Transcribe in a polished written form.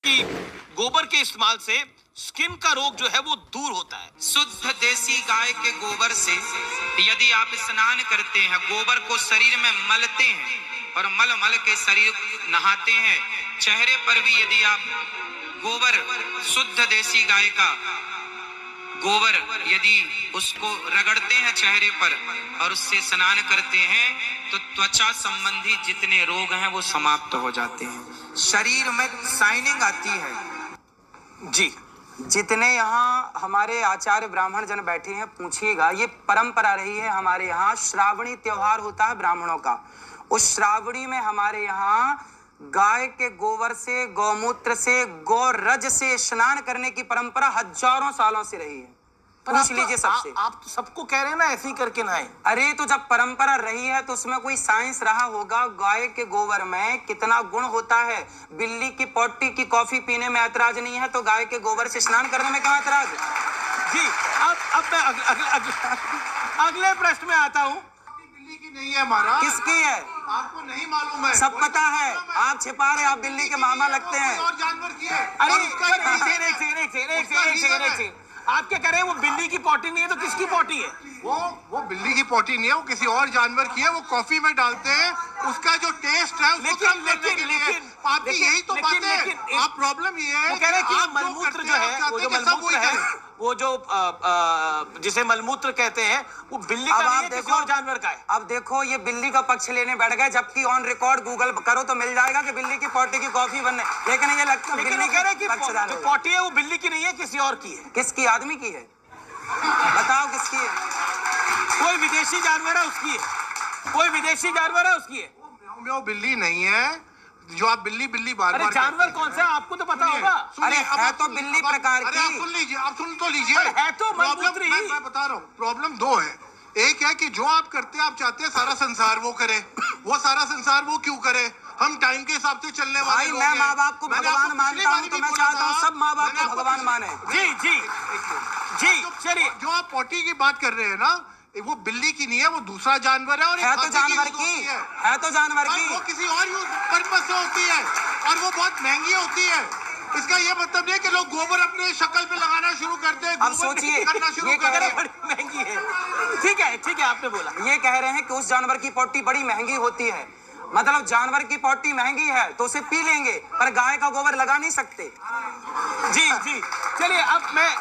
कि गोबर के इस्तेमाल से स्किन का रोग जो है वो दूर होता है। शुद्ध देसी गाय के गोबर से यदि आप स्नान करते हैं, गोबर को शरीर में मलते हैं और मल मल के शरीर नहाते हैं, चेहरे पर भी यदि आप गोबर, शुद्ध देसी गाय का गोबर यदि उसको रगड़ते हैं चेहरे पर और उससे स्नान करते हैं तो त्वचा संबंधी जितने रोग हैं वो समाप्त हो जाते हैं, शरीर में शाइनिंग आती है। जी, जितने यहाँ हमारे आचार्य ब्राह्मण जन बैठे हैं, पूछिएगा, ये परंपरा रही है हमारे यहाँ। श्रावणी त्योहार होता है ब्राह्मणों का, उस श्रावणी में हमारे यहाँ गाय के गोबर से, गौमूत्र से, गौरज से स्नान करने की परंपरा हजारों सालों से रही है। पूछ लीजिए सबसे। आप तो सबको कह रहे हैं ना ऐसे ही करके नहाएं। अरे तो जब परंपरा रही है तो उसमें कोई साइंस रहा होगा। गाय के गोबर में कितना गुण होता है। बिल्ली की पोटी की कॉफी पीने में ऐतराज नहीं है, तो गाय के गोबर से स्नान करने में कहाँ ऐतराज है? जी, अब मैं अगले प्रश्न में आता हूँ। बिल्ली की नहीं है महाराज। किसकी है? आपको नहीं मालूम है? सब पता है, आप छिपा रहे, आप बिल्ली के मामा लगते हैं। और जानवर की है। अरे और उसका एक आप क्या कह रहे हैं? वो बिल्ली की पोटी नहीं है तो किसकी पोटी है? वो बिल्ली की पोटी नहीं है, वो किसी और जानवर की है। वो कॉफी में डालते हैं, उसका जो टेस्ट है उसको कम करने के लिए। आपकी यही तो बात है। आप प्रॉब्लम ये है, वो कह रहे हैं कि आप जो मलमूत्र करते जो हैं, है, आप वो जो चाहते हैं कि सब मलमूत्र वही है, करें। वो जो जिसे मलमूत्र कहते हैं, वो बिल्ली का अब नहीं आप है, किसी देखो, और जानवर का है। अब देखो, ये बिल्ली का पक्ष लेने बैठ गए, जबकि ऑन रिकॉर्ड गूगल करो तो मिल जाएगा कि बिल्ली की पोटी की कॉफी बनने। लेकिन ये लगता है लेकिन बिल्ली वो कह रहे हैं कि पक्षदार जो है। पोटी है वो बिल्ली की नहीं है, किसी और की है। किसकी? आदमी की है? बताओ किसकी है? कोई विदेशी जानवर है उसकी है, कोई विदेशी जानवर है उसकी है। वो बिल्ली नहीं है जो आप बिल्ली बिल्ली बार अरे बार जानवर कौन सा है आपको तो पता होगा। अरे है तो बिल्ली प्रकार अरे आप की। सुन लीजिए, आप सुन तो लीजिए। पर है तो प्रॉब्लम मलमूत्र ही। मैं बता रहा हूँ, प्रॉब्लम दो है। एक है कि जो आप करते हैं, आप चाहते हैं सारा संसार वो करे। वो सारा संसार वो क्यों करे? हम टाइम के हिसाब से चलने वाले भाई लोग मैं हैं। माँ बाप को मैंने भगवान आपको पिछली मानता हूँ, बारी तो भी मैं बोला चाहता हूँ था। सब माँ बाप मैंने को आपको भगवान पिछली- माने। जी चलिए। जो आप पोटी की बात कर रहे हैं ना, वो बिल्ली की नहीं है, वो दूसरा जानवर है। और एक है तो हाथी जानवर यूज की, होती है। है तो जानवर और की। वो किसी और पर्पज से होती है और वो बहुत महंगी होती है। इसका ये मतलब नहीं है कि लोग गोबर अपने शक्ल पे लगाना शुरू करते हैं, अब गोबर सोचिए, करना शुरू ये कर कह रहे रहे हैं। बड़ी महंगी है। ठीक है आपने बोला। ये कह रहे हैं कि उस जानवर की पोटी बड़ी महंगी होती है। मतलब जानवर की पोटी महंगी है तो उसे पी लेंगे, पर गाय का गोबर लगा नहीं सकते। जी चलिए अब मैं